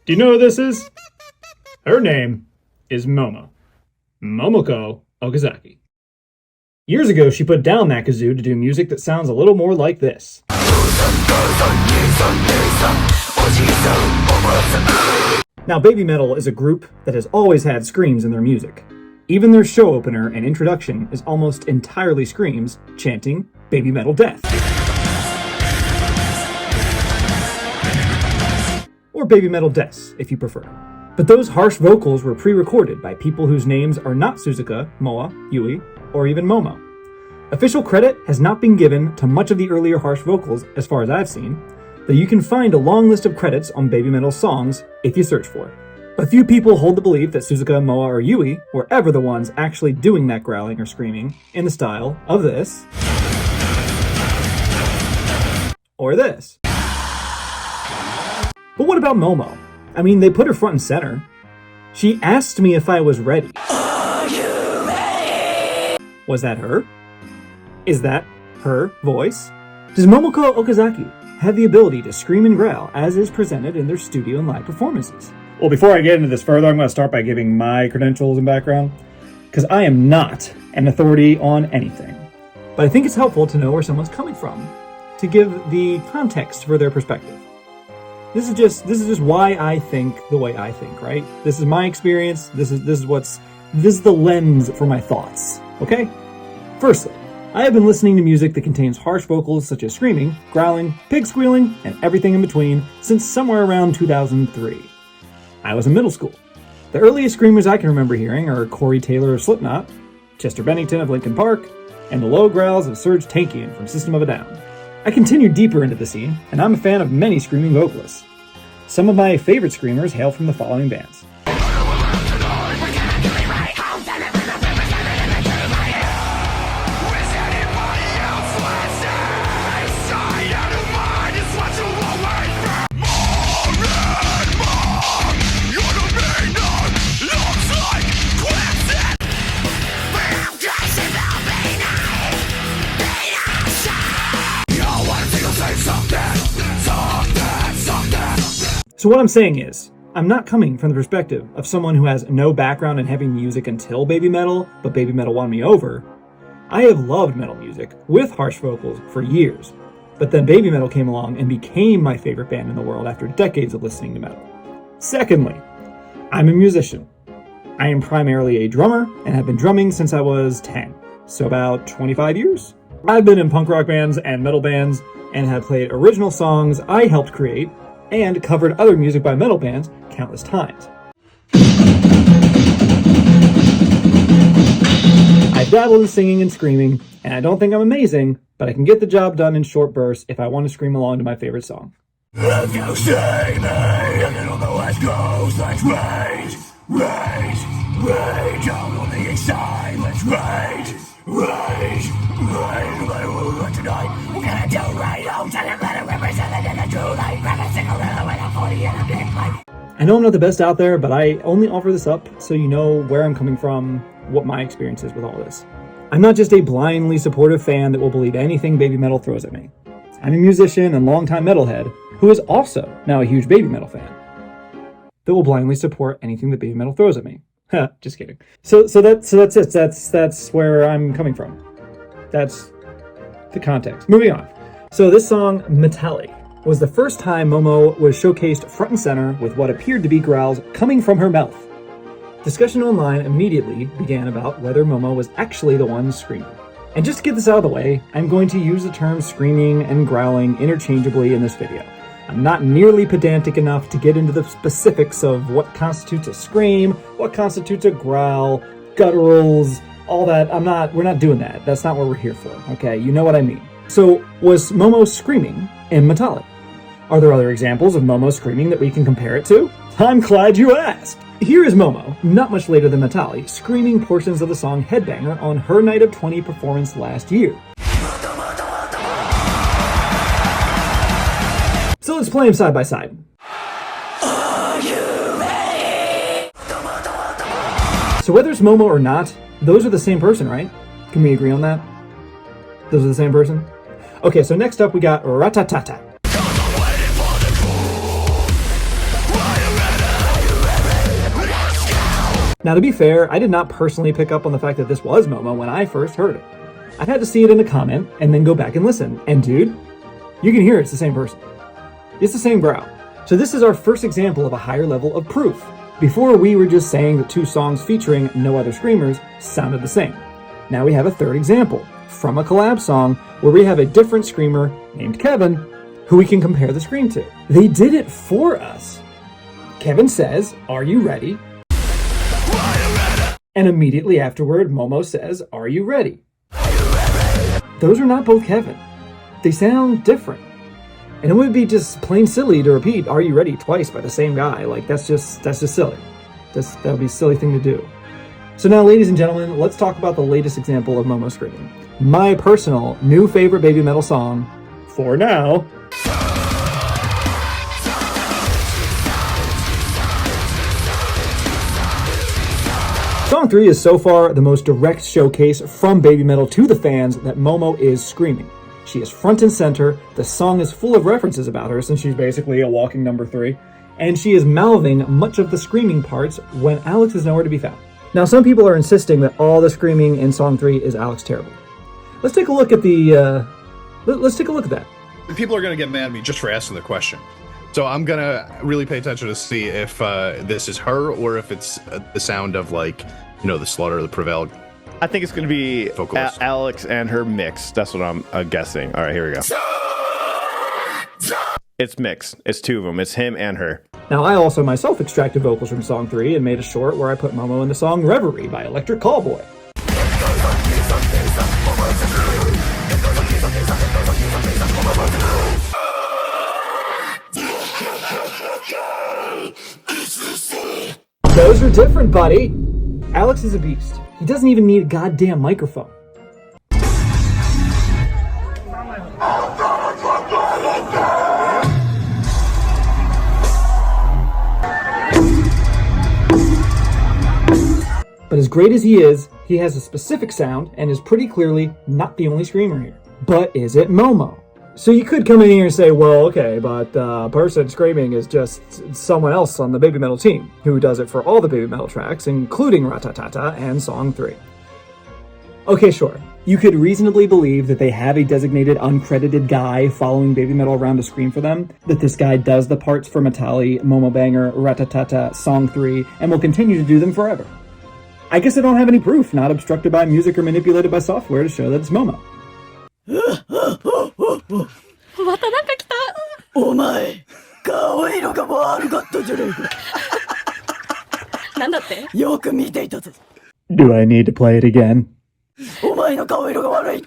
Do you know who this is? Her name is Momo. Momoko Okazaki. Years ago, she put down that kazoo to do music that sounds a little more like this. Now, Babymetal is a group that has always had screams in their music. Even their show opener and introduction is almost entirely screams chanting Babymetal death. Or Babymetal deaths, if you prefer. But those harsh vocals were pre-recorded by people whose names are not Suzuka, Moa, Yui, or even Momo. Official credit has not been given to much of the earlier harsh vocals as far as I've seen, though you can find a long list of credits on Babymetal songs if you search for it. But few people hold the belief that Suzuka, Moa, or Yui were ever the ones actually doing that growling or screaming in the style of this, or this. But what about Momo? I mean, they put her front and center. She asked me if I was ready. Are you ready? Was that her? Is that her voice? Does Momoko Okazaki have the ability to scream and growl as is presented in their studio and live performances? Well, before I get into this further, I'm going to start by giving my credentials and background, because I am not an authority on anything. But I think it's helpful to know where someone's coming from, to give the context for their perspective. This is just why I think the way I think, right? This is my experience. This is the lens for my thoughts. Okay? Firstly, I have been listening to music that contains harsh vocals such as screaming, growling, pig squealing, and everything in between since somewhere around 2003. I was in middle school. The earliest screamers I can remember hearing are Corey Taylor of Slipknot, Chester Bennington of Linkin Park, and the low growls of Serge Tankian from System of a Down. I continued deeper into the scene, and I'm a fan of many screaming vocalists. Some of my favorite screamers hail from the following bands. So what I'm saying is, I'm not coming from the perspective of someone who has no background in heavy music until Babymetal, but Babymetal won me over. I have loved metal music with harsh vocals for years, but then Babymetal came along and became my favorite band in the world after decades of listening to metal. Secondly, I'm a musician. I am primarily a drummer and have been drumming since I was 10, so about 25 years. I've been in punk rock bands and metal bands and have played original songs I helped create and covered other music by metal bands countless times. I've dabbled in singing and screaming, and I don't think I'm amazing, but I can get the job done in short bursts if I want to scream along to my favorite song. If you see me, and on the west coast, let's rage, rage, rage, all on the east side, let's rage, rage, rage, no matter what we want tonight, we're gonna do right home, tell them better represented in the true light, grab a cigarette with a 40 and a big pipe. I know I'm not the best out there, but I only offer this up so you know where I'm coming from, what my experience is with all this. I'm not just a blindly supportive fan that will believe anything Babymetal throws at me. I'm a musician and longtime metalhead who is also now a huge Babymetal fan that will blindly support anything that Babymetal throws at me. Just kidding. So that's it. That's where I'm coming from. That's the context. Moving on. So this song, Metallic, was the first time Momo was showcased front and center with what appeared to be growls coming from her mouth. Discussion online immediately began about whether Momo was actually the one screaming. And just to get this out of the way, I'm going to use the terms screaming and growling interchangeably in this video. I'm not nearly pedantic enough to get into the specifics of what constitutes a scream, what constitutes a growl, gutturals, all that. We're not doing that. That's not what we're here for, okay? You know what I mean. So, was Momo screaming in Metallic? Are there other examples of Momo screaming that we can compare it to? I'm glad you asked! Here is Momo, not much later than Metallic, screaming portions of the song Headbanger on her Night of 20 performance last year. So let's play them side by side. Are you ready? So whether it's Momo or not, those are the same person, right? Can we agree on that? Those are the same person? Okay, so next up we got Ratatata. Now, to be fair, I did not personally pick up on the fact that this was Momo when I first heard it. I had to see it in a comment and then go back and listen. And dude, you can hear it's the same person. It's the same growl. So this is our first example of a higher level of proof. Before, we were just saying that two songs featuring no other screamers sounded the same. Now we have a third example from a collab song where we have a different screamer named Kevin who we can compare the scream to. They did it for us. Kevin says, "Are you ready?" And immediately afterward, Momo says, "Are you ready?" Those are not both Kevin. They sound different. And it would be just plain silly to repeat "Are you ready?" twice by the same guy. Like, that's just silly. That would be a silly thing to do. So now, ladies and gentlemen, let's talk about the latest example of Momo screaming. My personal new favorite Babymetal song, for now. Song 3 is so far the most direct showcase from Babymetal to the fans that Momo is screaming. She is front and center, the song is full of references about her since she's basically a walking number 3, and she is mouthing much of the screaming parts when Alex is nowhere to be found. Now, some people are insisting that all the screaming in Song 3 is Alex terrible. Let's take a look at let's take a look at that. People are going to get mad at me just for asking the question. So I'm going to really pay attention to see if this is her or if it's the sound of, like, you know, the Slaughter, the Prevail. I think it's going to be Alex and her mix. That's what I'm guessing. All right, here we go. It's mixed. It's two of them. It's him and her. Now, I also myself extracted vocals from Song 3 and made a short where I put Momo in the song Reverie by Electric Callboy. Those are different, buddy. Alex is a beast. He doesn't even need a goddamn microphone. But as great as he has a specific sound and is pretty clearly not the only screamer here. But is it Momo? So you could come in here and say, well, okay, but the person screaming is just someone else on the Babymetal team who does it for all the Babymetal tracks, including Ratatata and Song 3. Okay, sure. You could reasonably believe that they have a designated uncredited guy following Babymetal around to scream for them, that this guy does the parts for Metali, Momo Banger, Ratatata, Song 3, and will continue to do them forever. I guess I don't have any proof, not obstructed by music or manipulated by software, to show that it's Momo. またなんか来た。お前、顔色が悪かったじゃねえか。なんだって？よく見ていたぞ。Do I need to play it again? お前の顔色が悪い。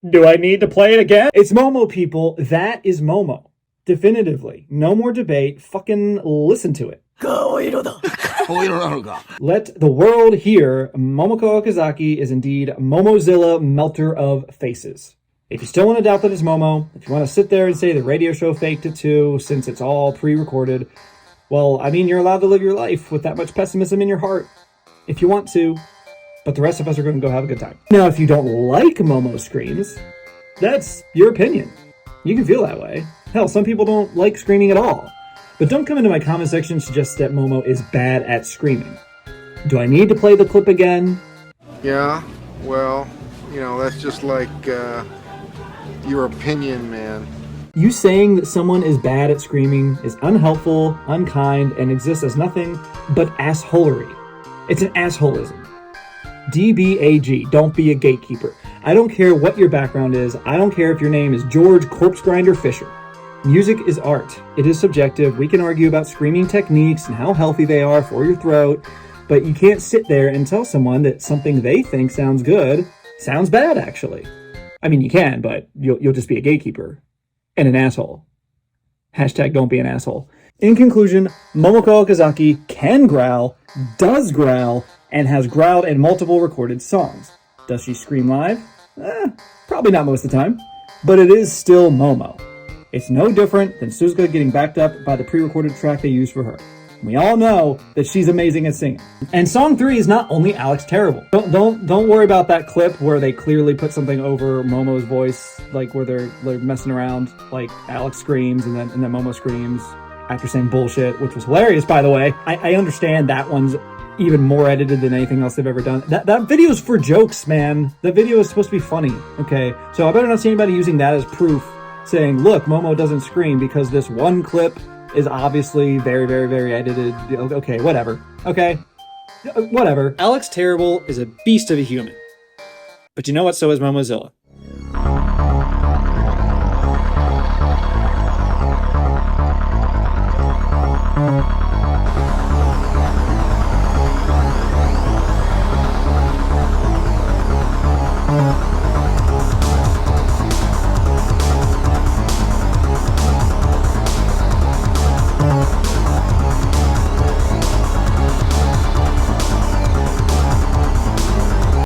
Do I need to play it again? It's Momo, people. That is Momo. Definitively. No more debate. Fucking listen to it. 顔色だ。顔色なのか。Let the world hear Momoko Okazaki is indeed Momozilla, melter of faces. If you still want to doubt that it's Momo, if you want to sit there and say the radio show faked it too, since it's all pre-recorded, well, I mean, you're allowed to live your life with that much pessimism in your heart, if you want to, but the rest of us are going to go have a good time. Now, if you don't like Momo screams, that's your opinion. You can feel that way. Hell, some people don't like screaming at all. But don't come into my comment section and suggest that Momo is bad at screaming. Do I need to play the clip again? Yeah, well, you know, that's just like, your opinion, man. You saying that someone is bad at screaming is unhelpful, unkind, and exists as nothing but assholery. It's an assholism. DBAG, don't be a gatekeeper. I don't care what your background is. I don't care if your name is George Corpse Grinder Fisher. Music is art. It is subjective. We can argue about screaming techniques and how healthy they are for your throat, but you can't sit there and tell someone that something they think sounds good sounds bad, actually. I mean, you can, but you'll just be a gatekeeper and an asshole. Hashtag don't be an asshole. In conclusion, Momoko Okazaki can growl, does growl, and has growled in multiple recorded songs. Does she scream live? Probably not most of the time, but it is still Momo. It's no different than Suzuka getting backed up by the pre-recorded track they used for her. We all know that she's amazing at singing. And Song 3 is not only Alex terrible. Don't worry about that clip where they clearly put something over Momo's voice, like where they're messing around, like Alex screams and then Momo screams after saying bullshit, which was hilarious, by the way. I understand that one's even more edited than anything else they've ever done. That video's for jokes, man. That video is supposed to be funny, okay? So I better not see anybody using that as proof, saying, look, Momo doesn't scream because this one clip is obviously very, very, very edited. Okay, whatever. Okay? Whatever. Alex Terrible is a beast of a human. But you know what? So is Momozilla.